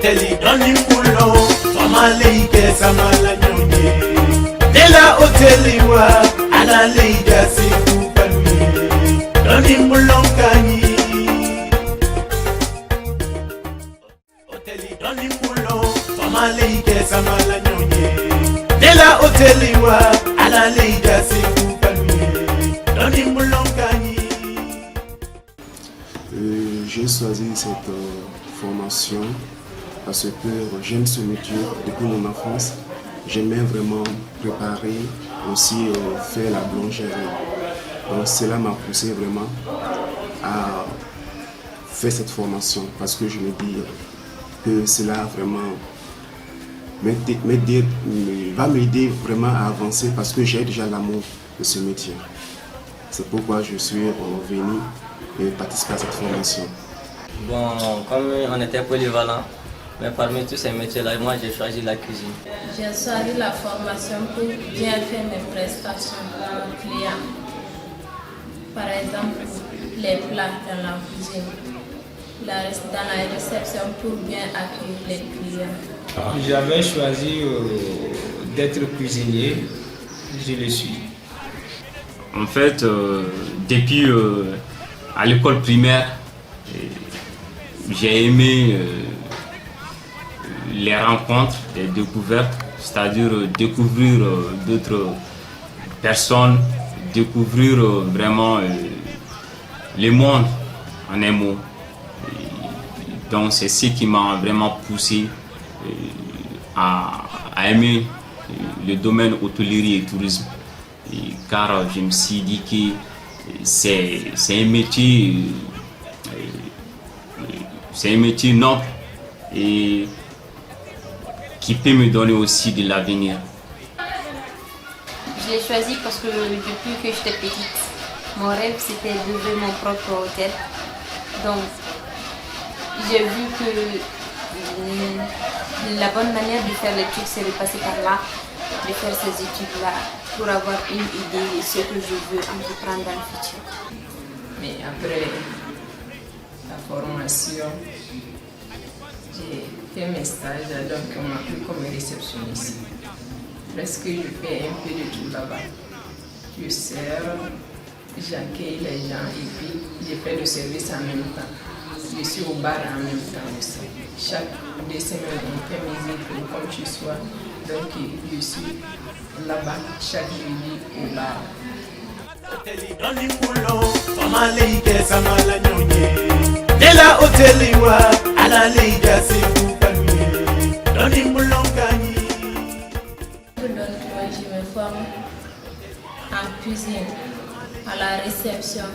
hoteli doni mbulo famaleike samala nyonye dela hoteli wa ala leida sifu kanye doni mbulo kanyi hoteli doni mbulo famaleike samala nyonye dela hoteli wa ala leida sifu kanye doni mbulo kanyi. J'ai choisi cette formation parce que j'aime ce métier depuis mon enfance. J'aimais vraiment préparer, aussi faire la boulangerie. Donc cela m'a poussé vraiment à faire cette formation parce que je me dis que cela vraiment va m'aider vraiment à avancer parce que j'ai déjà l'amour de ce métier. C'est pourquoi je suis venu et participer à cette formation. Bon, comme on était polyvalent, mais parmi tous ces métiers-là, moi j'ai choisi la cuisine. J'ai choisi la formation pour bien faire mes prestations aux clients. Par exemple, les plats dans la cuisine, dans la réception pour bien accueillir les clients. J'avais choisi d'être cuisinier, je le suis. En fait, depuis à l'école primaire, j'ai aimé les rencontres, les découvertes, c'est-à-dire découvrir d'autres personnes, découvrir vraiment le monde en un mot. Donc c'est ce qui m'a vraiment poussé à aimer le domaine hôtellerie et tourisme. Car je me suis dit que c'est un métier noble et qui peut me donner aussi de l'avenir. Je l'ai choisi parce que depuis que j'étais petite, mon rêve c'était d'ouvrir mon propre hôtel. Donc j'ai vu que la bonne manière de faire les trucs c'est de passer par là, de faire ces études-là pour avoir une idée de ce que je veux entreprendre dans le futur. Mais après la formation, j'ai fait mes stages, donc on m'a pris comme réceptionniste. Presque je fais un peu de tout là-bas. Je sers, j'accueille les gens et puis je fais le service en même temps. Je suis au bar en même temps aussi. Chaque 2 semaines, on fait mes études comme chez soi. Donc je suis là-bas chaque jeudi au bar. Hoteli doni mbulo famaleike samala nyonye dela hoteli wa ala leida sifu kanye doni mbulo kanyi. Donc je me forme en cuisine, à la réception,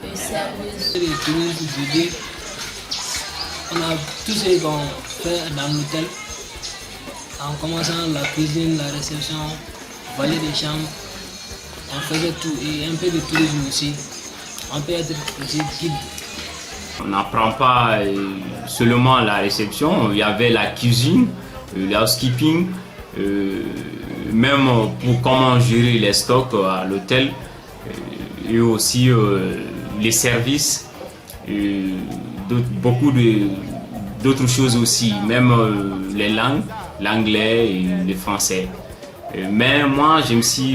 au service. Les touristes, je dis, on a tout ce qu'on fait dans l'hôtel. En commençant la cuisine, la réception, valet des chambres, on faisait tout et un peu de tourisme aussi. On peut être aussi guide. On n'apprend pas seulement la réception, il y avait la cuisine, le housekeeping, même pour comment gérer les stocks à l'hôtel et aussi les services, beaucoup d'autres choses aussi, même les langues, l'anglais et le français. Mais moi,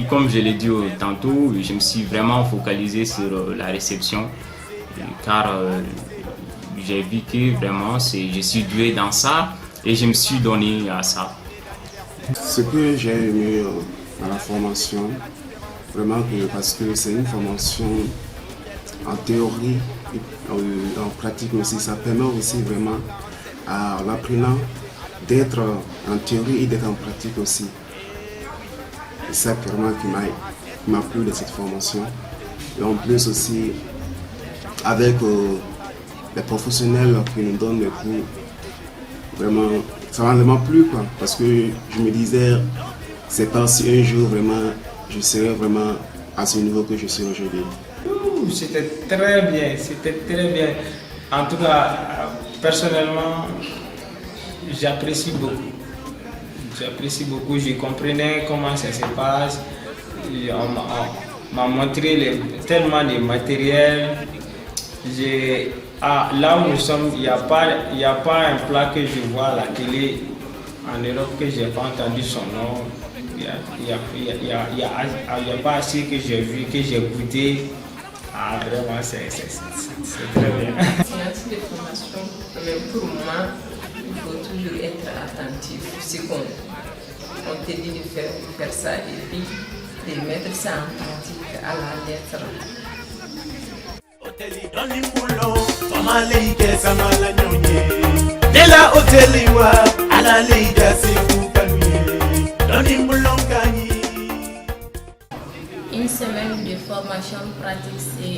comme je l'ai dit tantôt, je me suis vraiment focalisé sur la réception car j'ai vu que vraiment je suis doué dans ça et je me suis donné à ça. Ce que j'ai aimé dans la formation, vraiment parce que c'est une formation en théorie et en pratique aussi, ça permet aussi vraiment à l'apprenant d'être en théorie et d'être en pratique aussi. C'est ça vraiment qui m'a plu de cette formation. Et en plus aussi, avec les professionnels qui nous donnent les cours, vraiment, ça m'a vraiment plu quoi, parce que je me disais, c'est pas si un jour vraiment, je serai vraiment à ce niveau que je suis aujourd'hui. C'était très bien, c'était très bien. En tout cas, personnellement, j'apprécie beaucoup. J'apprécie beaucoup, je comprenais comment ça se passe. On m'a montré tellement de matériel. J'ai là où nous sommes, il n'y a pas un plat que je vois à la télé en Europe que je n'ai pas entendu son nom. Il n'y a pas assez que j'ai vu, que j'ai goûté. Vraiment, c'est très bien. C'est un type de formation, mais pour moi, il faut toujours être attentif. C'est qu'on te dit de faire ça et puis de mettre ça en pratique à la lettre. Hoteli doni mulo, famale ikesa mala nyonye. Dela hoteli wa, ala leida sifu kanuye. Doni mulo kanyi. Une semaine de formation pratique se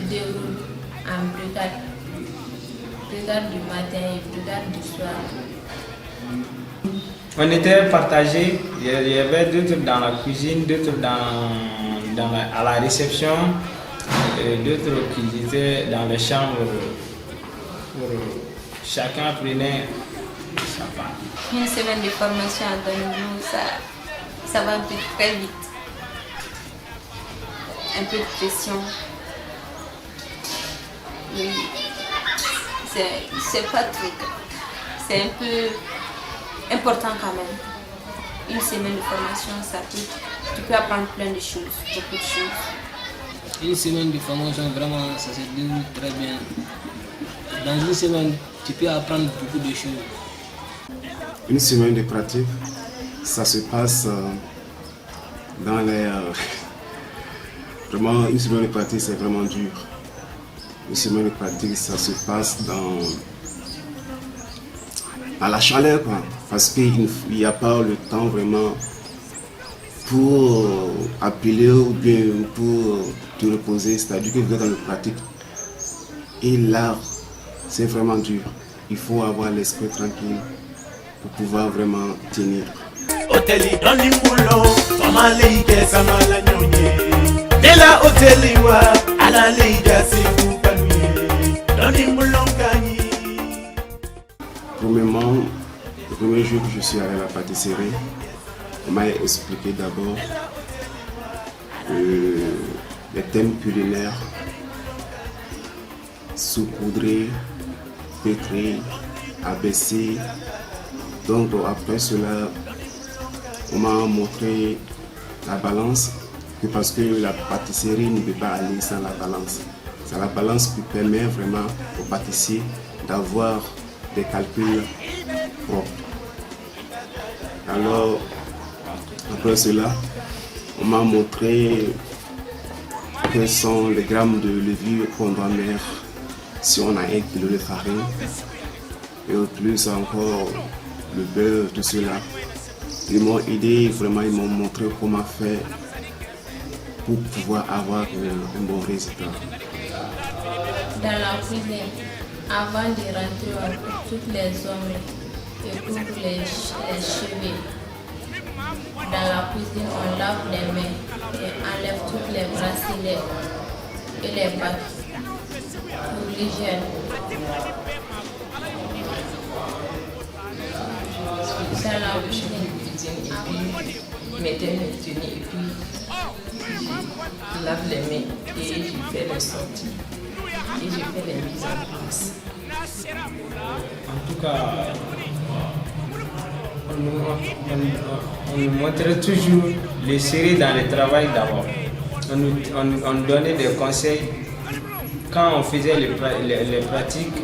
déroule en brigade. Brigade du matin et brigade du soir. On était partagés, il y avait d'autres dans la cuisine, d'autres à la réception, et d'autres qui étaient dans les chambres. Chacun prenait sa part. Une semaine de formation à Donovo, ça va un peu très vite. Un peu de pression. Oui. C'est pas trop. C'est un peu important quand même. Une semaine de formation, tu peux apprendre plein de choses, beaucoup de choses. Une semaine de formation, vraiment, ça se déroule très bien. Dans une semaine, tu peux apprendre beaucoup de choses. Une semaine de pratique, ça se passe dans les... Vraiment, une semaine de pratique, c'est vraiment dur. Une semaine de pratique, ça se passe dans la chaleur, quoi. Parce qu'il n'y a pas le temps vraiment pour appeler ou bien pour te reposer. C'est-à-dire que vous êtes dans la pratique. Et là, c'est vraiment dur. Il faut avoir l'esprit tranquille pour pouvoir vraiment tenir. Hoteli doni mulo, famale ikesa mala nyonye. Dela hoteli wa, ala leida sifu kanuye. Doni mulo kanyi. Premièrement, le premier jour que je suis allé à la pâtisserie, on m'a expliqué d'abord les thèmes culinaires, saupoudré, pétri, abaissé. Donc après cela, on m'a montré la balance, parce que la pâtisserie ne peut pas aller sans la balance. C'est la balance qui permet vraiment aux pâtissiers d'avoir des calculs propres. Alors, après cela, on m'a montré quels sont les grammes de levure qu'on doit mettre si on a 1 kg de farine. Et au plus encore le beurre, tout cela. Ils m'ont aidé, vraiment ils m'ont montré comment faire pour pouvoir avoir un bon résultat. Dans la cuisine, avant de rentrer, on coupe toutes les ongles et couvre les cheveux. Dans la cuisine, on lave les mains et enlève toutes les bracelets et les bacs pour l'hygiène. Dans la cuisine, Et puis, mettez mes tenues et puis je lave les mains et je fais les sorties et je fais les mises en place. En tout cas, on nous montrait toujours les séries dans le travail d'abord. On nous donnait des conseils. Quand on faisait les pratiques,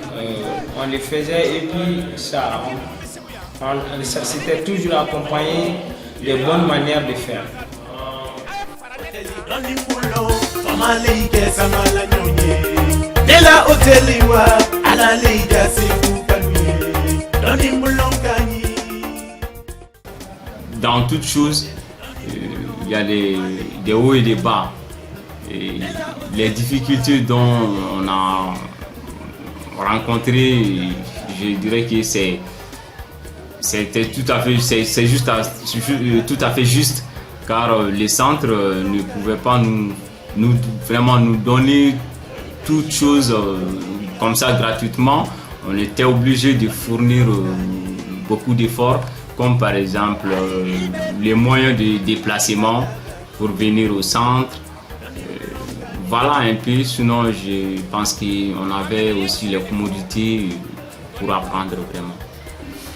on les faisait et puis ça c'était toujours accompagné de bonnes manières de faire. Dans toute chose, il y a des hauts et des bas. Et les difficultés dont on a rencontré, je dirais que c'était tout à fait juste, car les centres ne pouvaient pas nous donner toutes choses comme ça gratuitement. On était obligé de fournir beaucoup d'efforts, comme par exemple les moyens de déplacement pour venir au centre, Voilà un peu, sinon je pense qu'on avait aussi les commodités pour apprendre vraiment.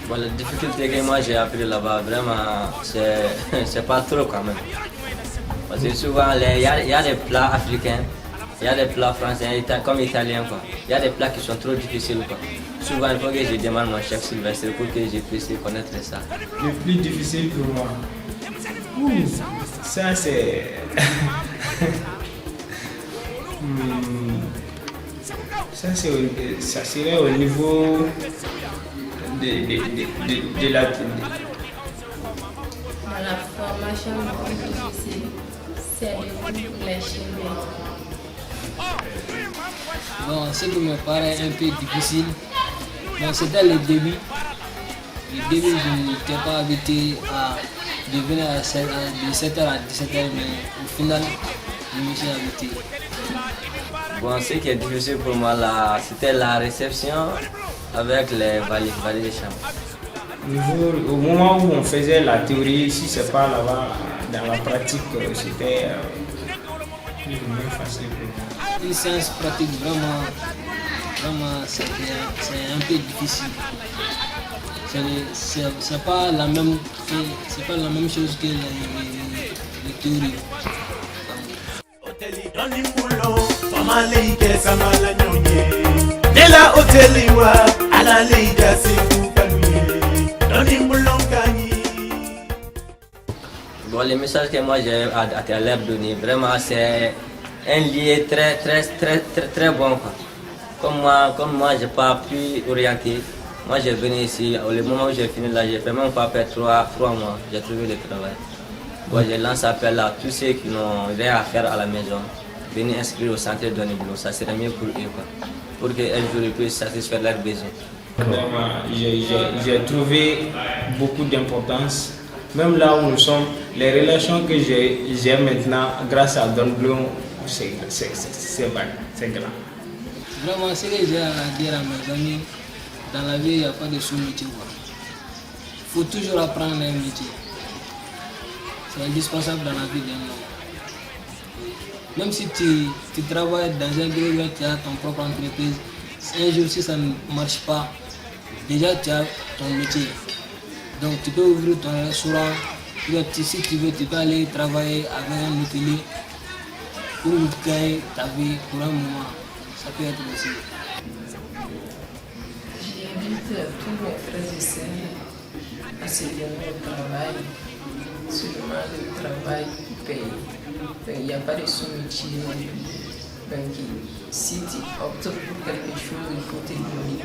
Bon, la difficulté que moi j'ai appris là-bas, vraiment, c'est pas trop quand même. Parce que souvent, il y a des plats africains, il y a des plats français, comme italiens, quoi. Il y a des plats qui sont trop difficiles, quoi. Souvent, il faut que je demande mon chef Sylvestre pour que je puisse connaître ça. Le plus difficile pour moi, ça c'est... ça serait au niveau de la... Dans la formation, le plus difficile, c'est les cheveux. Bon, ce qui me paraît un peu difficile, bon, c'était le début. Le début, je n'étais pas habitué à devenir de 7h à 17h, mais au final, je me suis habitué. Bon, ce qui est difficile pour moi là, c'était la réception avec les valets de chambre. Au moment où on faisait la théorie, si c'est pas là-bas, dans la pratique, c'était plus ou moins facile. Une séance pratique, vraiment c'est un peu difficile. C'est pas la même chose que les théories. Bon, les messages que moi j'ai à leur donner, vraiment c'est un lien très bon, quoi. Comme moi j'ai pas pu orienter, moi j'ai venu ici, au moment où j'ai fini là, j'ai fait même pas faire 3 mois, j'ai trouvé le travail. Bon, je lance appel à tous ceux qui n'ont rien à faire à la maison, venir inscrire au centre de Donnez-Boulot, ça serait mieux pour eux, quoi, pour qu'un jour ils puissent satisfaire leurs besoins. Vraiment, j'ai trouvé beaucoup d'importance. Même là où nous sommes, les relations que j'ai maintenant grâce à Donnez-Boulot, c'est grand. Vraiment, ce que j'ai à dire à mes amis, dans la vie, il n'y a pas de sous-métier. Il faut toujours apprendre un métier. C'est indispensable dans la vie d'un homme. Même si tu travailles dans un bureau, tu as ton propre entreprise, un jour si ça ne marche pas, déjà tu as ton métier. Donc tu peux ouvrir ton restaurant, si tu veux, tu peux aller travailler avec un hôtelier pour gagner ta vie pour un moment. Ça peut être aussi. J'invite tous mes frères et sœurs à se donner au travail. Seulement le travail paye. Il n'y a pas de sous-métier. Donc, si tu optes pour quelque chose, il faut te donner.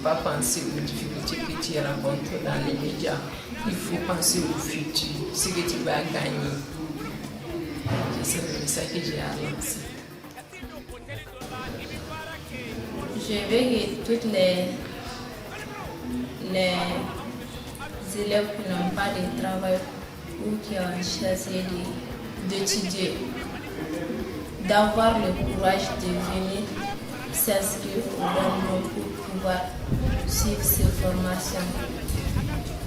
Pas penser aux difficultés que tu rencontres dans les médias. Il faut penser au futur, ce que tu vas gagner. C'est ça que j'ai à lancer. Je veux que toutes les élèves qui n'ont pas de travail ou qui ont choisi d'étudier, d'avoir le courage de venir s'inscrire au Donnez-Boulot pour pouvoir suivre ces formations.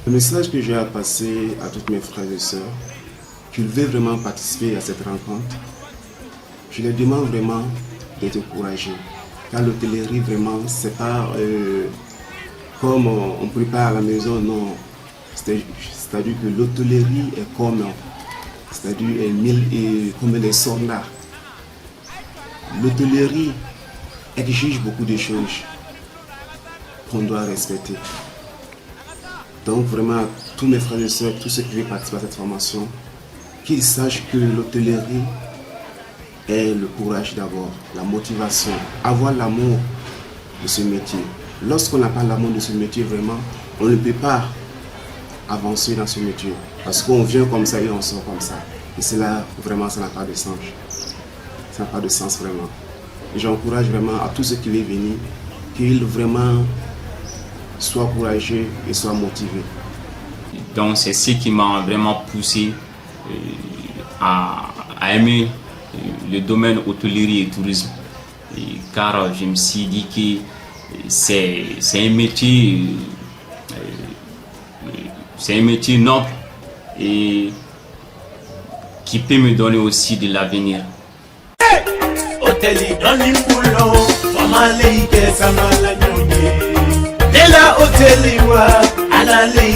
Le message que j'ai à passer à tous mes frères et sœurs, qu'ils veulent vraiment participer à cette rencontre, je les demande vraiment d'être courageux. Car l'hôtellerie, vraiment, c'est pas comme on prépare à la maison, non. C'est-à-dire que l'hôtellerie est comme les soldats. L'hôtellerie exige beaucoup de choses qu'on doit respecter. Donc vraiment, tous mes frères et sœurs, tous ceux qui veulent participer à cette formation, qu'ils sachent que l'hôtellerie est le courage d'abord, la motivation, avoir l'amour de ce métier. Lorsqu'on n'a pas l'amour de ce métier, vraiment, on ne peut pas avancer dans ce métier. Parce qu'on vient comme ça et on sort comme ça. Et cela, vraiment, ça n'a pas de sens. Ça n'a pas de sens vraiment. Et j'encourage vraiment à tous ceux qui veulent venir, qu'ils vraiment soient courageux et soient motivés. Donc c'est ce qui m'a vraiment poussé à aimer le domaine hôtellerie et tourisme. Car je me suis dit que c'est un métier noble et qui peut me donner aussi de l'avenir. hoteli doni mbulo famale ike samala nyonye de la hoteli wa ala le